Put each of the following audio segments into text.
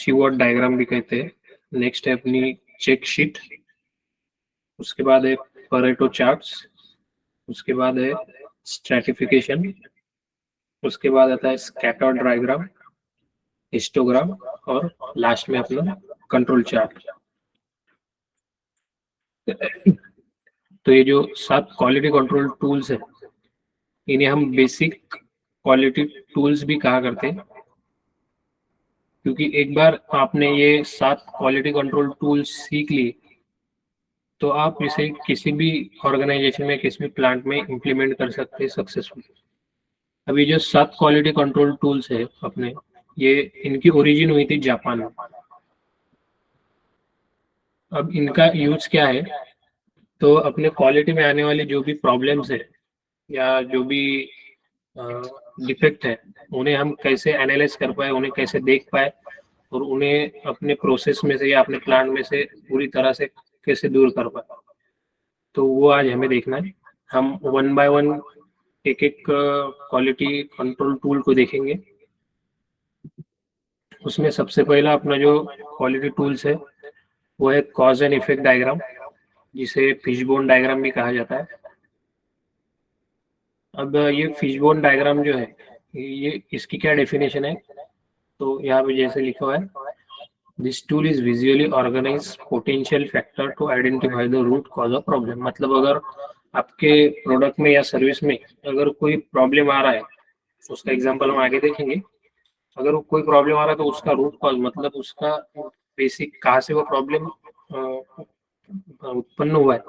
सीवॉट diagram भी कहते हैं। नेक्स्ट है अपनी चेक शीट, उसके बाद है परेटो चार्ट्स, उसके बाद है स्ट्रैटिफिकेशन, उसके बाद आता है स्कैटर डायग्राम, हिस्टोग्राम, और लास्ट में अपना कंट्रोल चार्ट। तो ये जो 7 क्वालिटी कंट्रोल टूल्स है, इन्हें हम बेसिक क्वालिटी टूल्स भी कहा करते हैं, क्योंकि एक बार आपने ये 7 क्वालिटी कंट्रोल टूल्स सीख लिए तो आप इसे किसी भी ऑर्गेनाइजेशन में, किसी भी प्लांट में इम्प्लीमेंट कर सकते हैं सक्सेसफुली। अभी जो 7 क्वालिटी कंट्रोल टूल्स है अपने, ये इनकी ओरिजिन हुई थी जापान में। अब इनका यूज क्या है, तो अपने क्वालिटी में आने वाली जो भी प्रॉब्लम्स है या जो भी डिफेक्ट है, उन्हें हम कैसे एनालाइज कर पाए, उन्हें कैसे देख पाए, और उन्हें अपने प्रोसेस में से या अपने प्लांट में से पूरी तरह से कैसे दूर कर पाए। तो वो आज हमें देखना है। हम 1 बाय 1 एक एक क्वालिटी कंट्रोल टूल को देखेंगे। उसमें सबसे पहला अपना जो क्वालिटी टूल्स है वो है कॉज एंड इफेक्ट डायग्राम, जिसे फिशबोन डायग्राम भी कहा जाता है। अब ये फिशबोन डायग्राम जो है, ये इसकी क्या डेफिनेशन है, तो यहाँ पे जैसे लिखा हुआ है, this tool is visually organise potential factor to identify the root cause of problem. मतलब अगर आपके प्रोडक्ट में या सर्विस में अगर कोई प्रॉब्लम आ रहा है, उसका एग्जांपल हम आगे देखेंगे। अगर कोई प्रॉब्लम आ रहा है तो उसका रूट कॉज, मतलब उसका बेसिक कहाँ से वो प्रॉब्लम उत्पन्न हुआ है,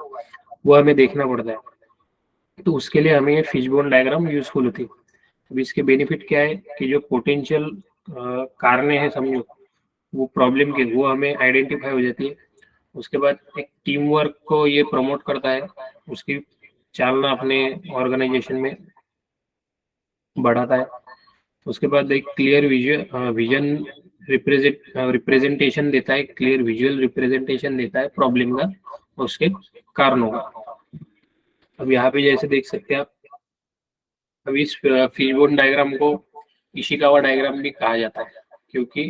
वो हमें देखना पड़ता है। तो उसके लिए हमें ये फिशबोन डायग्राम यूजफुल होती है। अब इसके बेनिफिट क्या है कि जो पोटेंशियल कारण है समझो वो प्रॉब्लम के, वो हमें आइडेंटिफाई हो जाती है। उसके बाद एक टीम वर्क को ये प्रमोट करता है, उसकी चालना अपने ऑर्गेनाइजेशन में बढ़ाता है। उसके बाद एक क्लियर विजन रिप्रेजेंटेशन देता है, क्लियर विजुअल रिप्रेजेंटेशन देता है प्रॉब्लम का और उसके कारणों का। अब यहाँ पे जैसे देख सकते हैं आप, अब इस फिशबोन डायग्राम को इशिकावा डायग्राम भी कहा जाता है, क्योंकि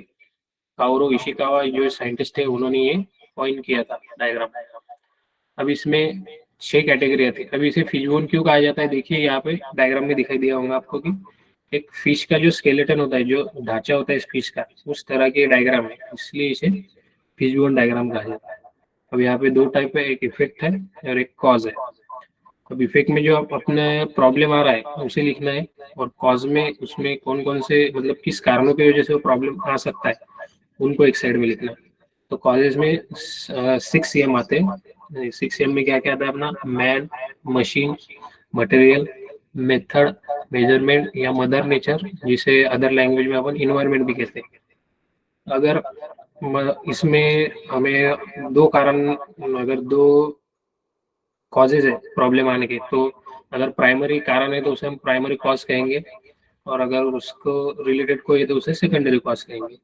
काओरो इशिकावा जो साइंटिस्ट है उन्होंने ये कॉइन किया था डायग्राम। अब इसमें 6 कैटेगरी आती है। अब इसे फिशबोन क्यों कहा जाता है, देखिए यहाँ पे डायग्राम में दिखाई दिया होगा आपको कि एक फिश का जो स्केलेटन होता है, जो ढांचा होता है इस फिश का, उस तरह के डायग्राम है, इसलिए इसे फिशबोन डायग्राम कहा जाता है। अब यहाँ पे 2 टाइप है, एक इफेक्ट है और एक कॉज है। अब इफेक्ट में जो अपने प्रॉब्लम आ रहा है उसे लिखना है, और कॉज में उसमें कौन कौन से, मतलब किस कारणों की वजह से वो प्रॉब्लम आ सकता है, उनको एक साइड में लिखना है। तो कॉलेज में 6 आते हैं। 6 में क्या क्या आता है अपना, man, machine, material, method, measurement या मदर नेचर, जिसे अदर लैंग्वेज में अपन इन्वायरमेंट भी कहते हैं। अगर इसमें हमें 2 कारण, अगर 2 कॉजेज है प्रॉब्लम आने के, तो अगर प्राइमरी कारण है तो उसे हम प्राइमरी कॉज कहेंगे, और अगर उसको रिलेटेड कोई है तो उसे सेकेंडरी कॉज कहेंगे।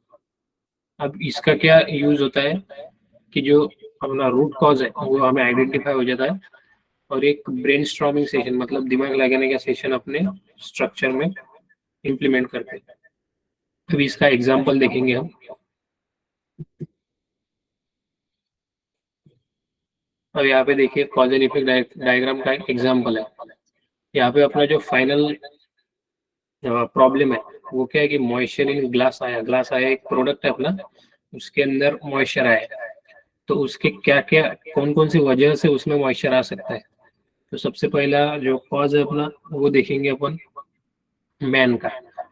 अब इसका क्या यूज होता है कि जो अपना रूट कॉज है वो हमें आइडेंटिफाई हो जाता है, और एक ब्रेनस्टॉर्मिंग सेशन, मतलब दिमाग लगाने का सेशन अपने स्ट्रक्चर में इम्प्लीमेंट करते हैं। अभी इसका एग्जांपल देखेंगे हम। अब यहाँ पे देखिए कॉज एंड इफेक्ट डायग्राम का एक एग्जांपल है। यहाँ पे अपना जो फाइनल प्रॉब्लम है वो क्या है कि मॉइस्चर इन ग्लास आया एक प्रोडक्ट है अपना, उसके अंदर मॉइस्चर आया। तो उसके क्या क्या, कौन कौन सी वजह से उसमें मॉइस्चर आ सकता है। तो सबसे पहला जो कॉज है अपना वो देखेंगे अपन, मैन का।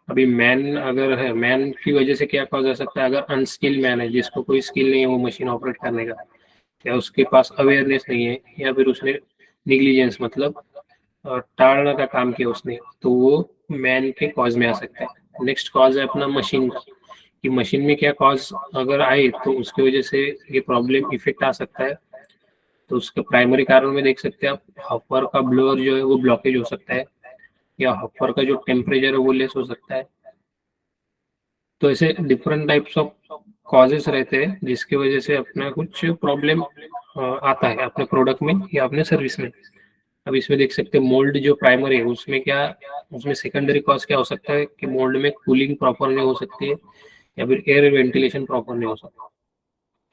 अभी मैन अगर है, मैन की वजह से क्या कॉज आ सकता है, अगर अनस्किल्ड मैन है, जिसको कोई स्किल नहीं है वो मशीन ऑपरेट करने का, या उसके पास अवेयरनेस नहीं है, या फिर उसने निग्लिजेंस, मतलब टालने का काम किया उसने, तो वो मैन के कॉज में आ सकता है। नेक्स्ट कॉज है अपना मशीन का, कि मशीन में क्या कॉज अगर आए तो उसकी वजह से ये प्रॉब्लम इफेक्ट आ सकता है। तो उसके प्राइमरी कारण में देख सकते हैं आप, हॉपर का ब्लोअर जो है वो ब्लॉकेज हो सकता है, या हॉपर का जो टेम्परेचर है वो लेस हो सकता है। तो ऐसे डिफरेंट टाइप्स ऑफ कॉजेस रहते हैं जिसकी वजह से अपना कुछ प्रॉब्लम आता है अपने प्रोडक्ट में या अपने सर्विस में। अब इसमें देख सकते हैं मोल्ड जो प्राइमरी है उसमें क्या, उसमें सेकेंडरी कॉज क्या हो सकता है कि मोल्ड में कूलिंग प्रॉपर नहीं हो सकती है, या फिर एयर वेंटिलेशन प्रॉपर नहीं हो सकता।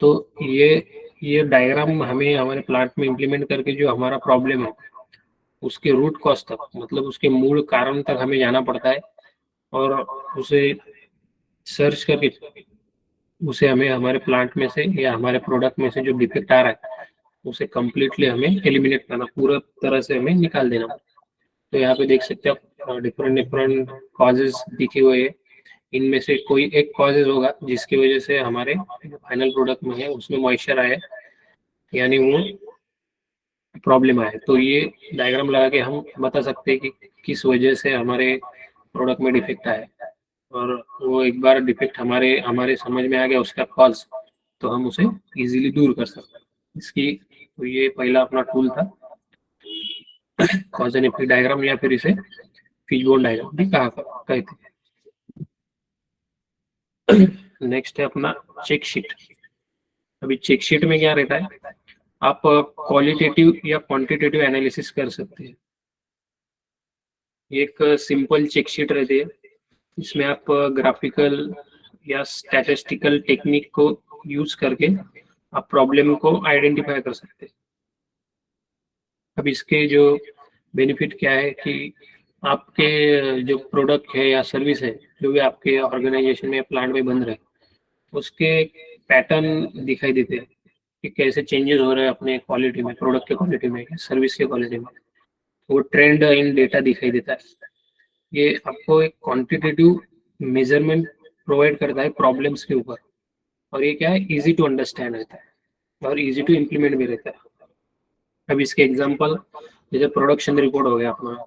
तो ये डायग्राम हमें हमारे प्लांट में इम्प्लीमेंट करके जो हमारा प्रॉब्लम है उसके रूट कॉज तक, मतलब उसके मूल कारण तक हमें जाना पड़ता है, और उसे सर्च करके उसे हमें हमारे प्लांट में से या हमारे प्रोडक्ट में से जो डिफेक्ट आ रहा है उसे कम्प्लीटली हमें एलिमिनेट करना, पूरा तरह से हमें निकाल देना। तो यहाँ पे देख सकते हैं आप डिफरेंट डिफरेंट कॉजेज दिखे हुए हैं। इनमें से कोई एक कॉजेज होगा जिसकी वजह से हमारे फाइनल प्रोडक्ट में है उसमें मॉइस्चर आए, यानी वो प्रॉब्लम आए। तो ये डायग्राम लगा के हम बता सकते हैं कि किस वजह से हमारे प्रोडक्ट में डिफेक्ट आया, और वो एक बार डिफेक्ट हमारे हमारे समझ में आ गया उसका कॉज, तो हम उसे इजीली दूर कर सकते हैं। इसकी तो ये पहला अपना टूल था, कॉज एंड इफेक्ट डायग्राम, या फिर इसे फिशबोन डायग्राम भी कहा कहते हैं। नेक्स्ट है अपना चेक शीट। अभी चेक शीट में क्या रहता है, आप क्वालिटेटिव या क्वांटिटेटिव एनालिसिस कर सकते हैं। एक सिंपल चेक शीट रहती है, इसमें आप ग्राफिकल या स्टैटिस्टिकल टेक्निक को यूज करके आप प्रॉब्लम को आइडेंटिफाई कर सकते हैं। अब इसके जो बेनिफिट क्या है कि आपके जो प्रोडक्ट है या सर्विस है जो भी आपके ऑर्गेनाइजेशन में प्लांट में बन रहे हैं उसके पैटर्न दिखाई देते हैं कि कैसे चेंजेस हो रहे हैं अपने क्वालिटी में, प्रोडक्ट के क्वालिटी में, सर्विस के क्वालिटी में। वो ट्रेंड इन डेटा दिखाई देता है। ये आपको एक क्वांटिटेटिव मेजरमेंट प्रोवाइड करता है प्रॉब्लम्स के ऊपर, और ये क्या है, इजी टू अंडरस्टैंड रहता है और इजी टू इम्प्लीमेंट भी रहता है। अब इसके एग्जांपल जैसे प्रोडक्शन रिपोर्ट हो गया अपना,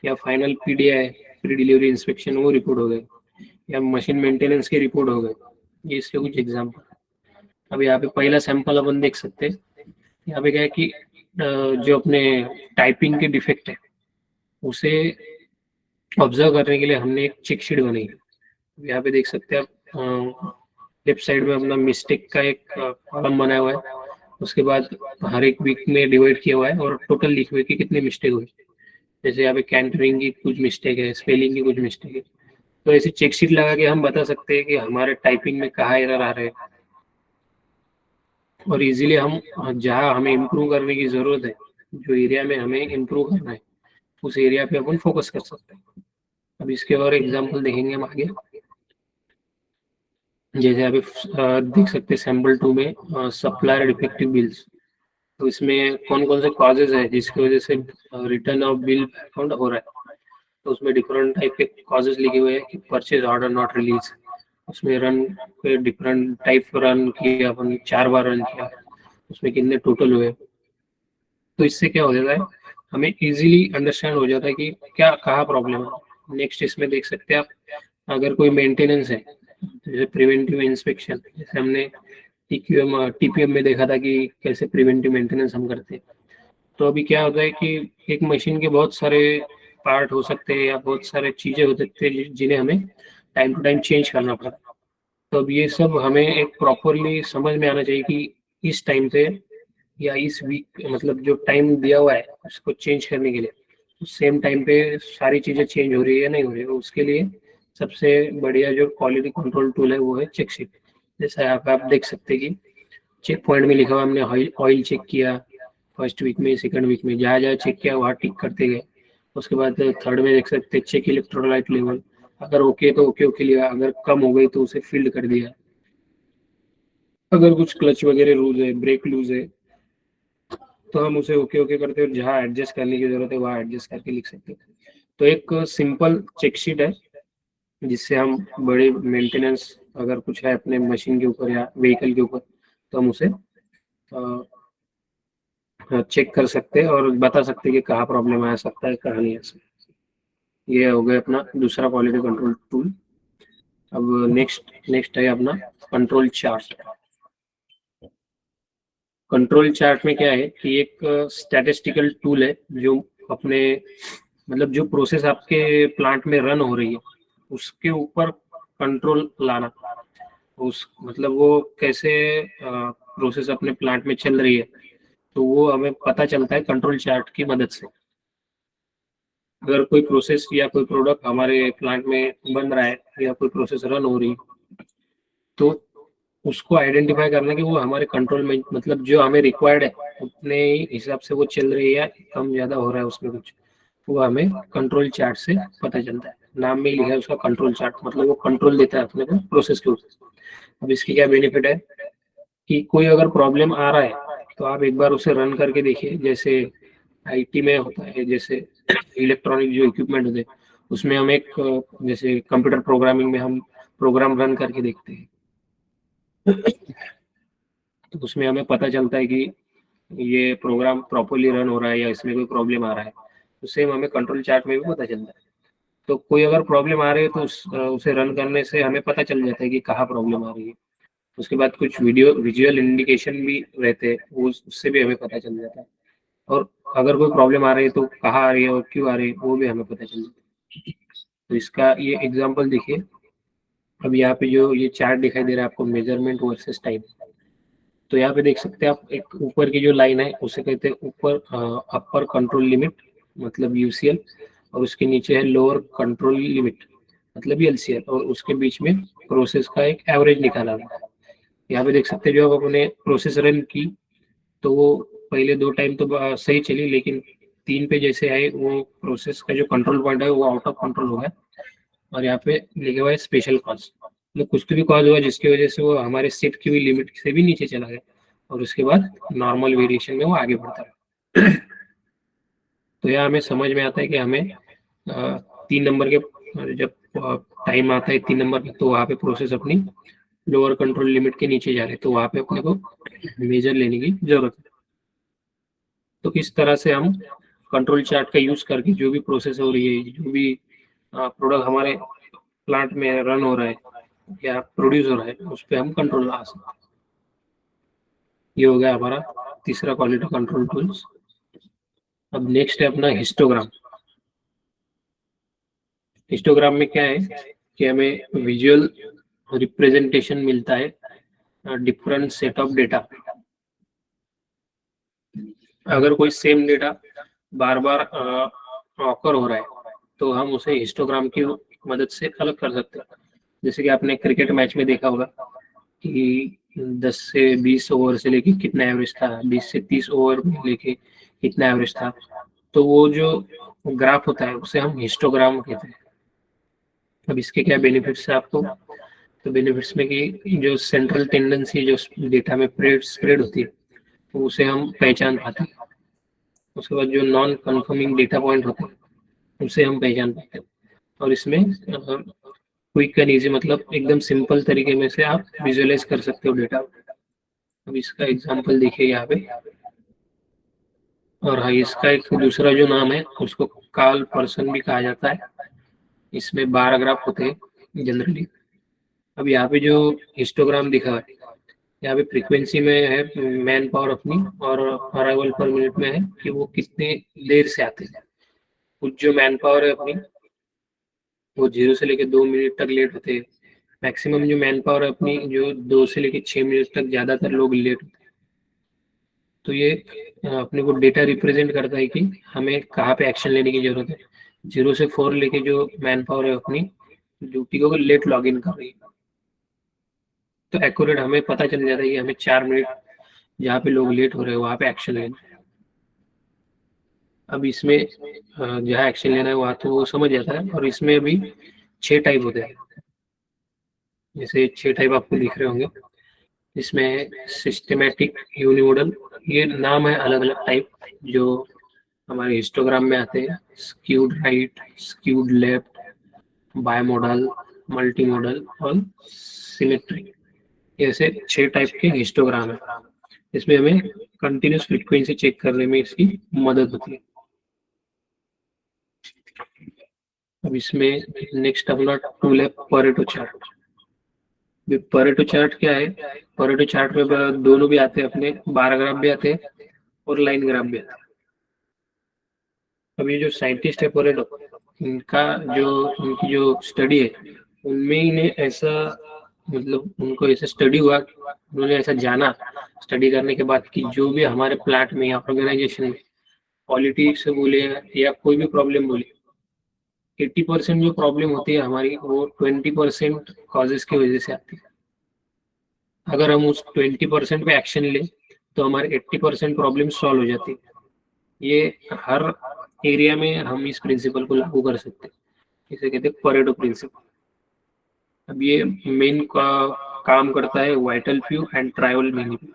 या final PDI, pre delivery inspection, वो रिपोर्ट हो गए, या मशीन मेंटेनेंस की रिपोर्ट हो गए। ये इसके कुछ एग्जांपल। अब यहाँ पे पहला सैंपल अपन देख सकते हैं। यहाँ पे क्या है कि जो अपने टाइपिंग के डिफेक्ट है उसे ऑब्जर्व करने के लिए हमने एक चेक शीट बनाई है। यहाँ पे देख सकते हैं आप, लेफ्ट साइड में अपना मिस्टेक का एक कॉलम बनाया हुआ है, उसके बाद हर एक वीक में डिवाइड किया हुआ है और टोटल लिखे हुए कि कितने मिस्टेक हुए। जैसे यहाँ पे कैंटरिंग की कुछ मिस्टेक है, स्पेलिंग की कुछ मिस्टेक है, तो ऐसी चेक शीट लगा के हम बता सकते हैं कि हमारे टाइपिंग में कहाँ एरर आ रहे हैं, और इजीली हम जहाँ हमें इम्प्रूव करने की जरूरत है, जो एरिया में हमें इम्प्रूव करना है उस एरिया पे अपन फोकस कर सकते हैं। अब इसके और एग्जांपल देखेंगे हम आगे। जैसे अभी देख सकते हैं सैम्पल 2 में सप्लायर डिफेक्टिव बिल्स। तो इसमें कौन कौन से कॉजेज है जिसकी वजह से रिटर्न ऑफ बिल अकाउंट हो रहा है। तो उसमें डिफरेंट टाइप के कॉजेज लिखे हुए हैं कि परचेज ऑर्डर नॉट रिलीज, उसमें रन पे डिफरेंट टाइप रन किया, अपन 4 बार रन किया, उसमें कितने टोटल हुए। तो इससे क्या हो जाता है, हमें इजीली अंडरस्टैंड हो जाता है कि क्या कहाँ प्रॉब्लम है। नेक्स्ट इसमें देख सकते हैं आप, अगर कोई मेंटेनेंस है जैसे प्रिवेंटिव इंस्पेक्शन, जैसे हमने टीपीएम में देखा था कि कैसे प्रिवेंटिव मेंटेनेंस हम करते हैं। तो अभी क्या होता है कि एक मशीन के बहुत सारे पार्ट हो सकते हैं या बहुत सारे चीजें हो सकते हैं जिन्हें हमें टाइम टू टाइम चेंज करना पड़ता है। तो अब ये सब हमें एक प्रॉपरली समझ में आना चाहिए कि इस टाइम पे या इस वीक, मतलब जो टाइम दिया हुआ है उसको चेंज करने के लिए, उस सेम टाइम पे सारी चीजें चेंज हो रही है या नहीं हो रही है। उसके लिए सबसे बढ़िया जो क्वालिटी कंट्रोल टूल है वो है चेक शीट। जैसा यहाँ पे आप देख सकते हैं कि चेक पॉइंट में लिखा हुआ हमने ऑयल चेक किया फर्स्ट वीक में, सेकंड वीक में, जहाँ जहाँ चेक किया वहाँ टिक करते गए। उसके बाद थर्ड में देख सकते हैं चेक इलेक्ट्रोलाइट लेवल, अगर ओके तो ओके ओके लिया, अगर कम हो गई तो उसे फील्ड कर दिया। अगर कुछ क्लच वगैरह लूज है, ब्रेक लूज है, तो हम उसे ओके ओके करते हैं, जहाँ एडजस्ट करने की जरूरत है वहाँ एडजस्ट करके लिख सकते हैं। तो एक सिंपल चेक शीट है जिससे हम बड़े मेंटेनेंस अगर कुछ है अपने मशीन के ऊपर या व्हीकल के ऊपर, तो हम उसे चेक कर सकते हैं और बता सकते हैं कि कहाँ प्रॉब्लम आ सकता है, कहाँ नहीं आ सकता। ये हो गया अपना दूसरा क्वालिटी कंट्रोल टूल। अब नेक्स्ट है अपना कंट्रोल चार्ट। कंट्रोल चार्ट में क्या है कि एक स्टैटिस्टिकल टूल है जो अपने, मतलब जो प्रोसेस आपके प्लांट में रन हो रही है उसके ऊपर कंट्रोल लाना। उस मतलब वो कैसे प्रोसेस अपने प्लांट में चल रही है, तो वो हमें पता चलता है कंट्रोल चार्ट की मदद से। अगर कोई प्रोसेस या कोई प्रोडक्ट हमारे प्लांट में बन रहा है या कोई प्रोसेस रन हो रही है तो उसको आइडेंटिफाई करना कि वो हमारे कंट्रोल में, मतलब जो हमें रिक्वायर्ड है उतने ही हिसाब से वो चल रही है या कम ज्यादा हो रहा है उसमें कुछ, वो हमें कंट्रोल चार्ट से पता चलता है। नाम में ही लिखा है उसका कंट्रोल चार्ट, मतलब वो कंट्रोल देता है अपने को प्रोसेस के ऊपर। अब इसकी क्या बेनिफिट है कि कोई अगर प्रॉब्लम आ रहा है तो आप एक बार उसे रन करके देखिए। जैसे आईटी में होता है, जैसे इलेक्ट्रॉनिक जो इक्विपमेंट होते हैं उसमें हम एक जैसे कंप्यूटर प्रोग्रामिंग में हम प्रोग्राम रन करके देखते हैं, तो उसमें हमें पता चलता है कि ये प्रोग्राम प्रॉपरली रन हो रहा है या इसमें कोई प्रॉब्लम आ रहा है। तो सेम हमें कंट्रोल चार्ट में भी पता चलता है। तो कोई अगर प्रॉब्लम आ रही है तो उसे रन करने से हमें पता चल जाता है कि कहाँ प्रॉब्लम आ रही है। उसके बाद कुछ वीडियो विजुअल इंडिकेशन भी रहते हैं, वो उससे भी हमें पता चल जाता है। और अगर कोई प्रॉब्लम आ रही है तो कहाँ आ रही है और क्यों आ रही है वो भी हमें पता चल जाता है। तो इसका ये एग्जांपल देखिए। अब यहाँ पे जो ये चार्ट दिखाई दे रहा है आपको, मेजरमेंट वर्सेस टाइम, तो यहाँ पे देख सकते हैं आप, एक ऊपर की जो लाइन है उसे कहते हैं ऊपर अपर कंट्रोल लिमिट, मतलब यूसीएल, और उसके नीचे है लोअर कंट्रोल लिमिट, मतलब एलसीएल, और उसके बीच में प्रोसेस का एक एवरेज निकाला हुआ है। यहाँ पे देख सकते हैं जो अब अपने प्रोसेस रन की तो वो पहले 2 टाइम तो सही चली, लेकिन 3 पे जैसे आए वो प्रोसेस का जो कंट्रोल पॉइंट है वो आउट ऑफ कंट्रोल हो गया। और यहाँ पे लिखा हुआ है स्पेशल कॉज, मतलब कुछ तो भी कॉज हुआ जिसकी वजह से वो हमारे सेट की हुई लिमिट से भी नीचे चला गया, और उसके बाद नॉर्मल वेरिएशन में वो आगे बढ़ता है। तो यह हमें समझ में आता है कि हमें 3 नंबर के जब टाइम आता है 3 नंबर पे, तो वहाँ पे प्रोसेस अपनी लोअर कंट्रोल लिमिट के नीचे जा रहे, तो वहाँ पे अपने को मेजर लेने की जरूरत है। तो इस तरह से हम कंट्रोल चार्ट का यूज करके जो भी प्रोसेस हो रही है, जो भी प्रोडक्ट हमारे प्लांट में रन हो रहा है या प्रोड्यूस हो रहा है, उस पर हम कंट्रोल ला सकते हैं। ये हो गया हमारा तीसरा क्वालिटी कंट्रोल टूल्स। अब नेक्स्ट है अपना हिस्टोग्राम। हिस्टोग्राम में क्या है कि हमें विजुअल रिप्रेजेंटेशन मिलता है डिफरेंट सेट ऑफ डेटा। अगर कोई सेम डेटा बार बार ऑकर हो रहा है तो हम उसे हिस्टोग्राम की मदद से अलग कर सकते हैं। जैसे कि आपने क्रिकेट मैच में देखा होगा कि 10 से 20 ओवर से लेके कितना एवरेज था, 20 से 30 ओवर में लेके कितना एवरेज था, तो वो जो ग्राफ होता है उसे हम हिस्टोग्राम कहते हैं। अब इसके क्या बेनिफिट्स है आपको, तो बेनिफिट्स में कि जो सेंट्रल टेंडेंसी जो डेटा में स्प्रेड होती है तो उसे हम पहचान पाते हैं। उसके बाद जो नॉन कन्फर्मिंग डेटा पॉइंट होते हैं उसे हम पहचान पाते हैं। और इसमें क्विक एंड ईजी, मतलब एकदम सिंपल तरीके में से आप विजुअलाइज कर सकते हो डेटा। अब इसका एग्जांपल देखिए यहाँ पे। और हाँ, इसका एक दूसरा जो नाम है उसको काल पर्सन भी कहा जाता है। इसमें 12 ग्राफ होते हैं जनरली। अब यहाँ पे जो हिस्टोग्राम दिखा है, यहाँ पे फ्रीक्वेंसी में है मैन पावर अपनी, और अराइवल पर मिनट में है कि वो कितने देर से आते हैं। कुछ जो मैन पावर है अपनी वो 0 से लेके 2 मिनट तक लेट होते हैं। मैक्सिमम जो मैन पावर है अपनी जो 2 से लेके 6 मिनट तक ज्यादातर लोग लेट होते हैं। तो ये अपने को डेटा रिप्रेजेंट करता है कि हमें कहाँ पे एक्शन लेने की जरूरत है। 0 से 4 लेके जो मैन पावर है अपनी ड्यूटी को लेट लॉग इन कर रही है, तो एक्यूरेट हमें पता चल जाता है कि हमें 4 मिनट जहाँ पे लोग लेट हो रहे हैं वहाँ पे एक्शन लेना है। अब इसमें जहाँ एक्शन लेना है वहाँ तो वो समझ जाता है। और इसमें अभी 6 टाइप होते हैं, जैसे 6 टाइप आपको दिख रहे होंगे। इसमें सिस्टमेटिक, यूनिमोडल, ये नाम है अलग अलग टाइप जो हमारे हिस्टोग्राम में आते हैं। Skewed right, skewed left, bimodal, multi modal और सिमेट्री, ऐसे 6 टाइप के हिस्टोग्राम है। इसमें हमें कंटिन्यूस फ्रीक्वेंसी चेक करने में इसकी मदद होती है। अब इसमें नेक्स्ट अपना टूल है परेटो चार्ट। परेटो चार्ट क्या है, परेटो चार्ट में दोनों भी आते हैं, अपने 12 ग्राफ भी आते हैं और लाइन ग्राफ भी आते हैं। अब ये जो साइंटिस्ट है परेटो, इनका जो उनकी जो स्टडी है उनमें इन्हें ऐसा, मतलब उनको ऐसा स्टडी हुआ, उन्होंने ऐसा जाना स्टडी करने के बाद कि जो भी हमारे प्लांट में या ऑर्गेनाइजेशन में क्वालिटी से बोले या कोई भी प्रॉब्लम बोले, 80% जो प्रॉब्लम होती है हमारी वो 20% कॉजेस की वजह से आती है। अगर हम उस 20% पे एक्शन ले तो हमारे 80% प्रॉब्लम सॉल्व हो जाती है। ये हर एरिया में हम इस प्रिंसिपल को लागू कर सकते हैं, इसे कहते हैं परेटो प्रिंसिपल। अब ये मेन का काम करता है vital few and trivial minimum,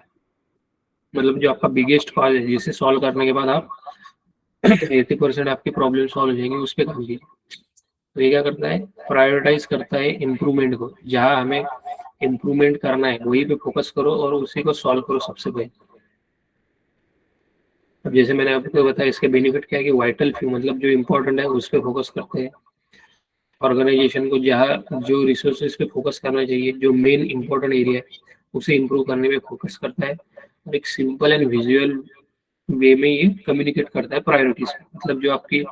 मतलब जो आपका बिगेस्ट कॉज है जिसे सॉल्व करने के बाद आप 80% आपकी प्रॉब्लम सॉल्व हो जाएंगी, उस पर काम कीजिए। तो ये क्या करता है, प्रायोरिटाइज करता है इम्प्रूवमेंट को, जहाँ हमें इम्प्रूवमेंट करना है वहीं पे फोकस करो और उसी को सॉल्व करो सबसे पहले। अब जैसे मैंने आपको बताया इसके बेनिफिट क्या है कि वाइटल फ्यू मतलब जो इम्पोर्टेंट है उस पर फोकस करते हैं। ऑर्गेनाइजेशन को जहाँ जो रिसोर्सेज पे फोकस करना चाहिए, जो मेन इंपॉर्टेंट एरिया है उसे इम्प्रूव करने में फोकस करता है, और एक सिंपल एंड विजुअल वे में ये कम्युनिकेट करता है प्रायोरिटीज, मतलब जो आपकी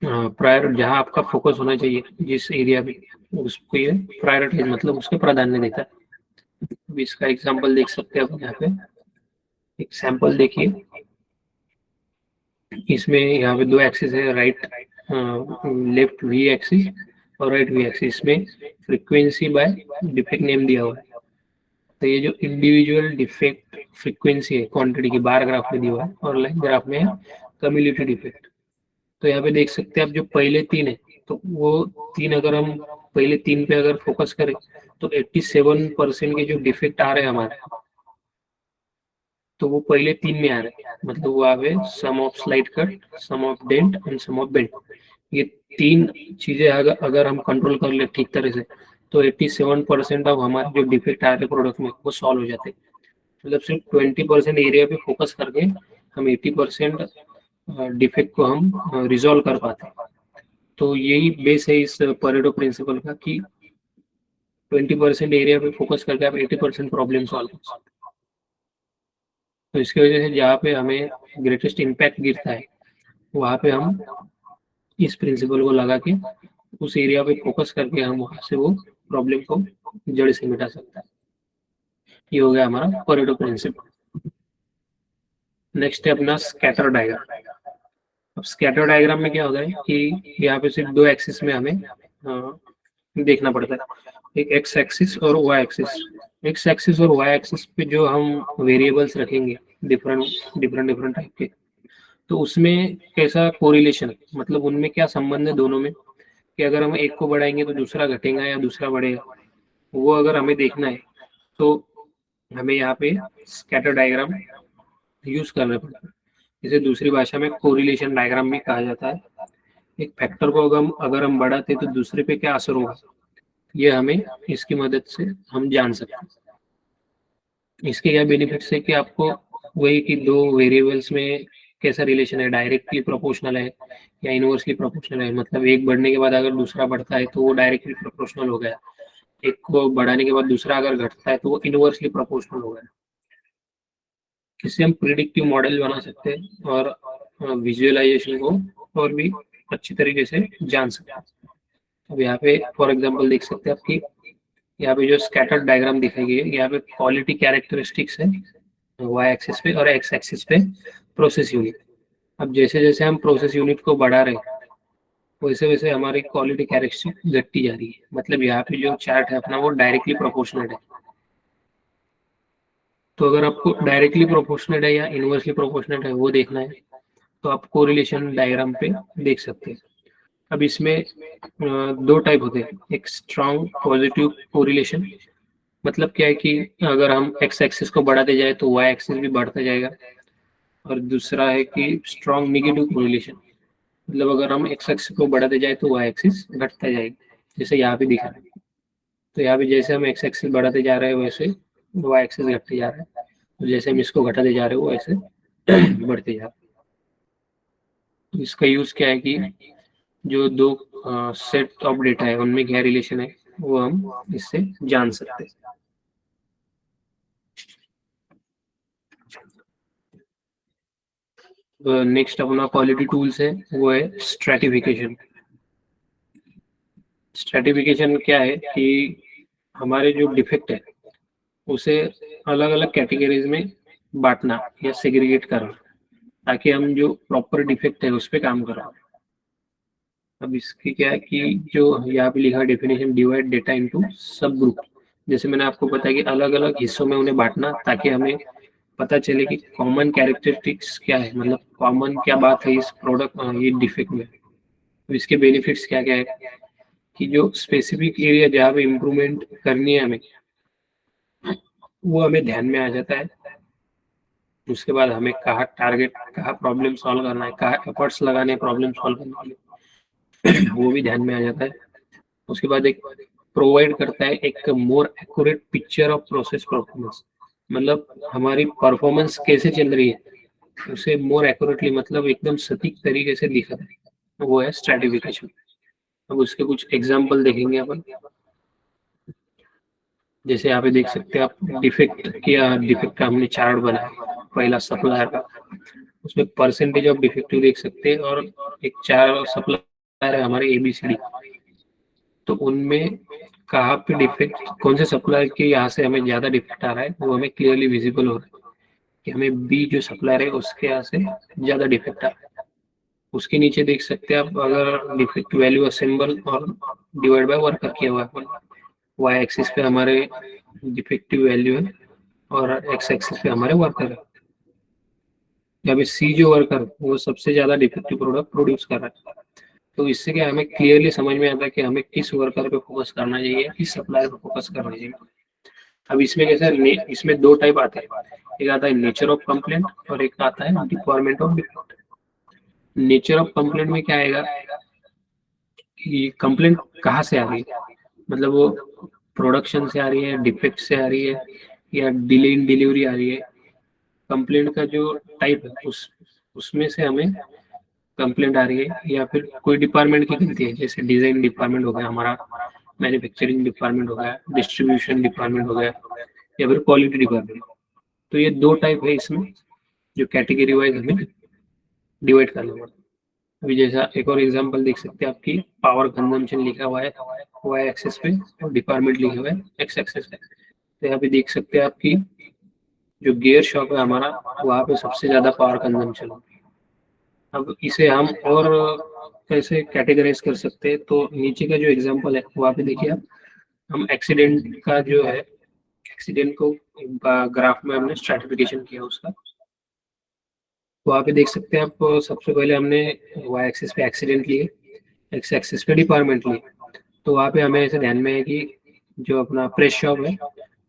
प्रायर जहाँ आपका फोकस होना चाहिए जिस एरिया में, उसको ये प्रायोरिटाइज मतलब उसको प्राधान्य देता है। अब इसका एग्जांपल देख सकते हैं आप यहाँ पे, एक सैंपल देखिए। इसमें यहाँ पे दो एक्सिस है, राइट लेफ्ट वी एक्सिस और राइट वी एक्सिस में फ्रीक्वेंसी बाय डिफेक्ट नेम दिया हुआ है। तो ये जो इंडिविजुअल डिफेक्ट फ्रीक्वेंसी है क्वांटिटी की बार ग्राफ में दिया हुआ है, और लाइन ग्राफ में कम्युलेटिव डिफेक्ट। तो यहाँ पे देख सकते हैं आप जो पहले तीन है, तो वो तीन अगर हम पहले तीन पे अगर फोकस करें तो 87% के जो डिफेक्ट आ रहे हैं हमारे, तो वो पहले तीन में आ रहे हैं, मतलब वो आ गए some of slide cut, some of dent and some of bent. ये तीन चीजें अगर हम कंट्रोल कर ले ठीक तरह से तो 87% ऑफ हमारे जो डिफेक्ट आ रहे प्रोडक्ट में वो सॉल्व हो जाते हैं। मतलब सिर्फ 20% एरिया पे फोकस करके हम 80% डिफेक्ट को हम रिजॉल्व कर पाते हैं। तो यही बेस है इस परेटो प्रिंसिपल का कि 20% एरिया पे फोकस करके आप 80% प्रॉब्लम सॉल्व कर सकते हैं। तो इसकी वजह से जहाँ पे हमें ग्रेटेस्ट इम्पैक्ट गिरता है वहाँ पे हम इस प्रिंसिपल को लगा के उस एरिया पे फोकस करके हम वहाँ से वो प्रॉब्लम को जड़ से मिटा सकता है। ये हो गया हमारा परेटो प्रिंसिपल। नेक्स्ट है अपना स्कैटर डायग्राम। अब स्कैटर डायग्राम में क्या होता है कि यहाँ पे सिर्फ दो एक्सिस में हमें देखना पड़ता है, एक एक्स एक्सिस और वाई एक्सिस। एक्स एक्सिस और वाई एक्सिस पे जो हम वेरिएबल्स रखेंगे डिफरेंट डिफरेंट डिफरेंट टाइप के, तो उसमें कैसा कोरिलेशन है, मतलब उनमें क्या संबंध है दोनों में, कि अगर हम एक को बढ़ाएंगे तो दूसरा घटेगा या दूसरा बढ़ेगा, वो अगर हमें देखना है तो हमें यहाँ पे स्कैटर डायग्राम यूज करना पड़ता है। इसे दूसरी भाषा में कोरिलेशन डायग्राम भी कहा जाता है। एक फैक्टर को अगर हम बढ़ाते तो दूसरे पे क्या असर होगा, ये हमें इसकी मदद से हम जान सकते हैं। इसके क्या बेनिफिट्स है कि आपको वही कि दो वेरिएबल्स में कैसा रिलेशन है, डायरेक्टली प्रोपोर्शनल है या इनवर्सली प्रोपोर्शनल है, मतलब एक बढ़ने के बाद अगर दूसरा बढ़ता है तो वो डायरेक्टली प्रोपोर्शनल हो गया, एक को बढ़ाने के बाद दूसरा अगर घटता है तो वो इनवर्सली प्रोपोर्शनल हो गया। इससे हम प्रिडिक्टिव मॉडल बना सकते हैं और विजुअलाइजेशन को और भी अच्छी तरीके से जान सकते हैं। अब यहाँ पे फॉर एग्जांपल देख सकते हैं आपकी, यहाँ पे जो स्कैटर्ड डायग्राम दिखाई गई है, यहाँ पे क्वालिटी कैरेक्टरिस्टिक्स है वाई एक्सिस पे, और एक्स एक्सिस पे प्रोसेस यूनिट। अब जैसे जैसे हम प्रोसेस यूनिट को बढ़ा रहे हैं वैसे वैसे हमारी क्वालिटी कैरेक्टरिस्टिक घटती जा रही है। मतलब यहाँ पे जो चार्ट है अपना वो डायरेक्टली प्रोपोर्शनल है। तो अगर आपको डायरेक्टली प्रोपोर्शनल है या इनवर्सली प्रोपोर्शनल है वो देखना है तो आप कोरिलेशन डायग्राम पे देख सकते हैं। अब इसमें दो टाइप होते हैं, एक स्ट्रॉन्ग पॉजिटिव कोरिलेशन, मतलब क्या है कि अगर हम एक्स एक्सिस को बढ़ाते जाए तो वाई एक्सिस भी बढ़ता जाएगा, और दूसरा है कि स्ट्रॉन्ग नेगेटिव कोरिलेशन, मतलब अगर हम एक्स एक्सिस को बढ़ाते जाए तो वाई एक्सिस घटता जाएगा, जैसे यहाँ पे दिख रहा है। तो यहाँ पे जैसे हम एक्स एक्सिस बढ़ाते जा रहे हैं वैसे वाई एक्सिस घटते जा रहा है, तो जैसे हम इसको घटाते जा रहे हो वैसे बढ़ते जा रहे हैं। तो इसका यूज क्या है कि जो दो सेट ऑफ डेटा है उनमें क्या रिलेशन है वो हम इससे जान सकते हैं। नेक्स्ट अपना क्वालिटी टूल्स है वो है स्ट्रेटिफिकेशन। स्ट्रेटिफिकेशन क्या है कि हमारे जो डिफेक्ट है उसे अलग अलग कैटेगरीज में बांटना या सेग्रीगेट करना, ताकि हम जो प्रॉपर डिफेक्ट है उस पर काम करें। अब इसकी क्या है कि जो यहाँ पे लिखा डेफिनेशन, डिवाइड डेटा इनटू सब ग्रुप, जैसे मैंने आपको बताया कि अलग अलग हिस्सों में उन्हें बांटना, ताकि हमें पता चले कि कॉमन कैरेक्टरिस्टिक्स क्या है, मतलब कॉमन क्या बात है इस प्रोडक्ट ये डिफेक्ट में, तो इसके बेनिफिट्स क्या क्या है, कि जो स्पेसिफिक एरिया जहाँ पे इम्प्रूवमेंट करनी है हमें, वो हमें ध्यान में आ जाता है। उसके बाद हमें कहाँ टारगेट, कहाँ प्रॉब्लम सॉल्व करना है, कहाँ एफर्ट्स लगाने हैं प्रॉब्लम सॉल्व करने के लिए, वो भी ध्यान में आ जाता है। उसके बाद एक प्रोवाइड करता है एक more accurate picture of process performance, मतलब हमारी परफॉर्मेंस कैसे चल रही है उसे मोर एक्यूरेटली, मतलब एकदम सटीक तरीके से दिखाता है, वो है स्ट्रेटिफिकेशन। अब उसके कुछ एग्जाम्पल देखेंगे अपन। जैसे यहाँ पे देख सकते हैं आप, डिफेक्ट का हमने चार्ट बनाया, पहला सप्लायर का, उसमें परसेंटेज ऑफ डिफेक्टिव देख सकते हैं, और एक चार सप्लायर है हमारे ABCD, तो उनमें कहाँ पे डिफेक्ट, कौन से सप्लायर के यहाँ से हमें ज्यादा डिफेक्ट आ रहा है वो हमें क्लियरली विजिबल हो रहा है, कि हमें बी जो सप्लायर है उसके यहाँ से ज्यादा डिफेक्ट आ रहा है। उसके नीचे देख सकते हैं आप, अगर डिफेक्ट वैल्यू असेंबल और डिवाइड बाय वर्कर किया हुआ है, वाई एक्सिस पे हमारे डिफेक्टिव वैल्यू है और एक्स एक्सिस पे हमारे वर्कर है। यहाँ पे सी जो वर्कर वो सबसे ज्यादा डिफेक्टिव प्रोडक्ट प्रोड्यूस कर रहा है, तो इससे क्या हमें क्लियरली समझ में आता है कि हमें किस वर्कर पे फोकस करना चाहिए, किस सप्लायर पे फोकस करना चाहिए। अब इसमें कैसे, इसमें दो टाइप आते हैं, एक आता है नेचर ऑफ कंप्लेंट और एक आता है department of defect. Nature of complaint में क्या आएगा कि कंप्लेंट कहाँ से आ रही है, मतलब वो प्रोडक्शन से आ रही है, डिफेक्ट से आ रही है, या डिले इन डिलीवरी आ रही है। कंप्लेंट का जो टाइप है उसमें से हमें कंप्लेंट आ रही है, या फिर कोई डिपार्टमेंट की गलती है, जैसे डिजाइन डिपार्टमेंट हो गया हमारा, मैन्युफैक्चरिंग डिपार्टमेंट हो गया, डिस्ट्रीब्यूशन डिपार्टमेंट हो गया, या फिर क्वालिटी डिपार्टमेंट। तो ये दो टाइप है इसमें, जो कैटेगरी वाइज हमें डिवाइड करना पड़ता है। अभी जैसा एक और एग्जांपल देख सकते हैं, आपकी पावर कंजम्पशन लिखा हुआ है वाई एक्सेस पे और डिपार्टमेंट लिखा हुआ है एक्स एक्सेस पे। तो यहाँ पे देख सकते हैं आपकी जो गियर शॉप है हमारा, वहाँ पे सबसे ज्यादा पावर कंजम्पशन होती है। अब इसे हम और कैसे कैटेगराइज कर सकते हैं, तो नीचे का जो एग्जांपल है वहाँ पे देखिए आप, हम एक्सीडेंट का जो है, एक्सीडेंट को ग्राफ में हमने स्ट्रैटिफिकेशन किया उसका। वहाँ पे देख सकते हैं आप, सबसे पहले हमने वाई एक्सिस पे एक्सीडेंट लिए, एक्स एक्सिस पे डिपार्टमेंट लिए। तो वहाँ पे हमें ऐसे ध्यान में है कि जो अपना प्रेस शॉप है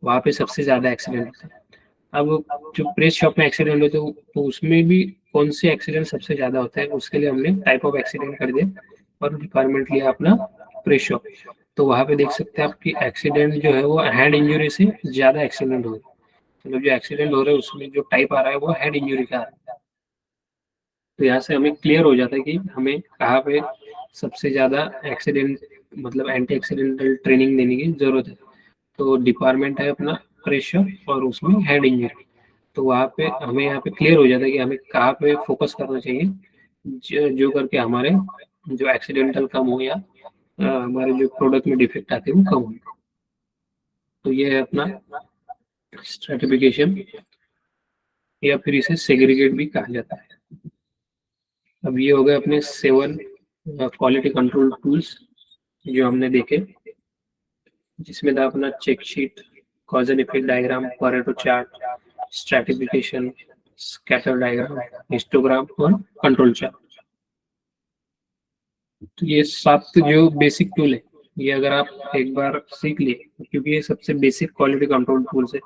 वहाँ पे सबसे ज्यादा एक्सीडेंट होता है। अब जो प्रेस शॉप में एक्सीडेंट होते हैं तो उसमें भी कौन से एक्सीडेंट सबसे ज्यादा होता है, उसके लिए हमने टाइप ऑफ एक्सीडेंट कर दिया और डिपार्टमेंट लिया अपना प्रेस शॉप। तो वहाँ पे देख सकते हैं आपकी एक्सीडेंट जो है वो हैंड इंजरी से ज्यादा एक्सीडेंट हो रहा है, मतलब जो एक्सीडेंट हो रहा है उसमें जो टाइप आ रहा है वो हेड इंजरी का आ रहा है। तो यहाँ से हमें क्लियर हो जाता है कि हमें कहाँ पे सबसे ज्यादा एक्सीडेंट, मतलब एंटी एक्सीडेंटल ट्रेनिंग देने की जरूरत है। तो डिपार्टमेंट है अपना प्रेशर और उसमें हेड इंजरी, तो वहाँ पे हमें यहाँ पे क्लियर हो जाता है कि हमें कहाँ पे फोकस करना चाहिए, जो करके हमारे जो एक्सीडेंटल कम हो, या हमारे जो प्रोडक्ट में डिफेक्ट आते हैं वो कम हो। तो ये है अपना स्ट्रेटिफिकेशन, या फिर इसे सेग्रीगेट भी कहा जाता है। अब ये हो गए अपने 7 क्वालिटी कंट्रोल टूल्स जो हमने देखे, जिसमें था अपना check sheet, cause and effect diagram, Pareto chart, stratification, scatter diagram, histogram और कंट्रोल चार्ट। तो ये 7 जो बेसिक टूल है, ये अगर आप एक बार सीख लिए, क्योंकि ये सबसे बेसिक क्वालिटी कंट्रोल टूल्स है,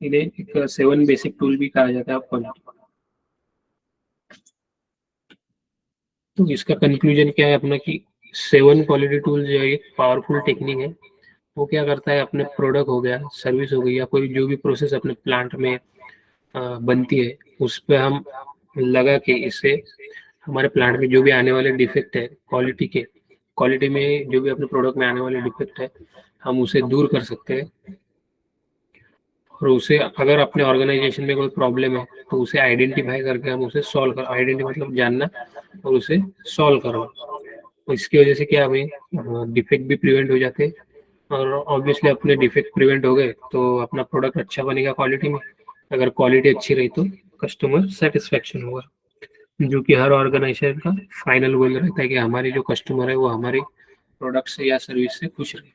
इन्हें एक 7 बेसिक टूल भी कहा जाता है आपको। तो इसका कंक्लूजन क्या है अपना, कि 7 क्वालिटी टूल जो है एक पावरफुल टेक्निक है। वो क्या करता है, अपने प्रोडक्ट हो गया, सर्विस हो गई, या कोई जो भी प्रोसेस अपने प्लांट में बनती है, उस पर हम लगा के इससे हमारे प्लांट में जो भी आने वाले डिफेक्ट है क्वालिटी में जो भी अपने प्रोडक्ट में आने वाले डिफेक्ट है, हम उसे दूर कर सकते हैं। और उसे अगर अपने ऑर्गेनाइजेशन में कोई प्रॉब्लम है तो उसे आइडेंटिफाई करके हम उसे सॉल्व कर, आइडेंटिफाई मतलब जानना, और उसे सॉल्व करना। तो इसकी वजह से क्या हमें डिफेक्ट भी प्रिवेंट हो जाते हैं, और ऑब्वियसली अपने डिफेक्ट प्रिवेंट हो गए तो अपना प्रोडक्ट अच्छा बनेगा क्वालिटी में। अगर क्वालिटी अच्छी रही तो कस्टमर सेटिस्फेक्शन होगा, जो कि हर ऑर्गेनाइजेशन का फाइनल गोल रहता है कि हमारे जो कस्टमर है वो हमारे प्रोडक्ट से या सर्विस से खुश रहे।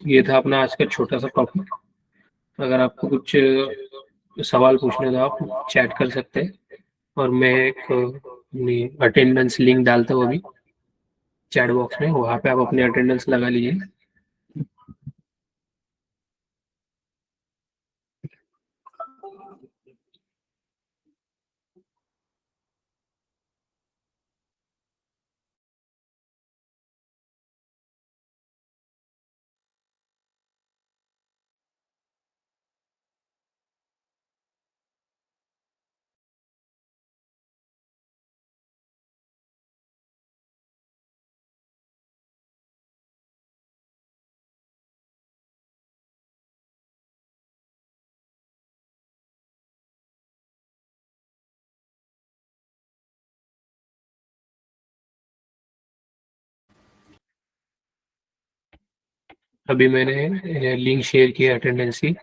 ये था अपना आज का छोटा सा टॉपिक। अगर आपको कुछ सवाल पूछने तो आप चैट कर सकते हैं, और मैं एक अपनी अटेंडेंस लिंक डालता हूँ अभी चैट बॉक्स में, वहाँ पे आप अपनी अटेंडेंस लगा लीजिए। अभी मैंने लिंक शेयर किया अटेंडेंस की,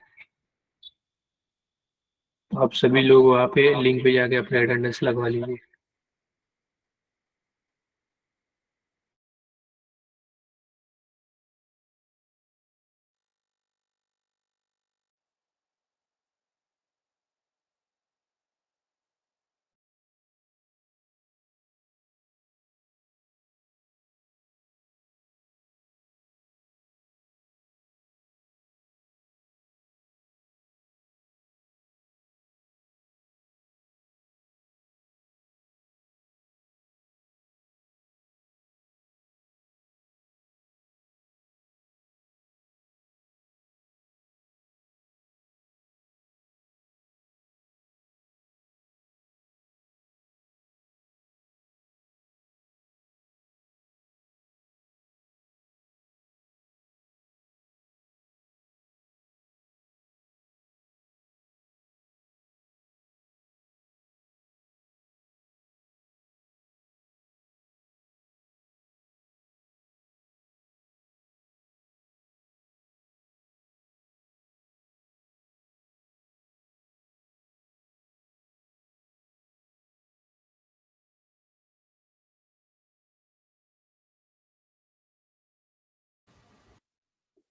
आप सभी लोग वहाँ पे लिंक पे जाके अपने अटेंडेंस लगवा लीजिए।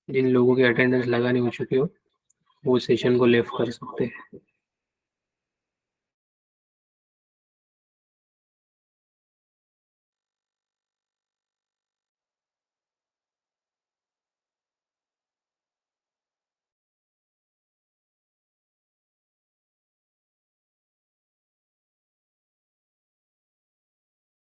जिन लोगों की अटेंडेंस लगानी हो चुकी हो वो सेशन को लेफ्ट कर सकते हैं।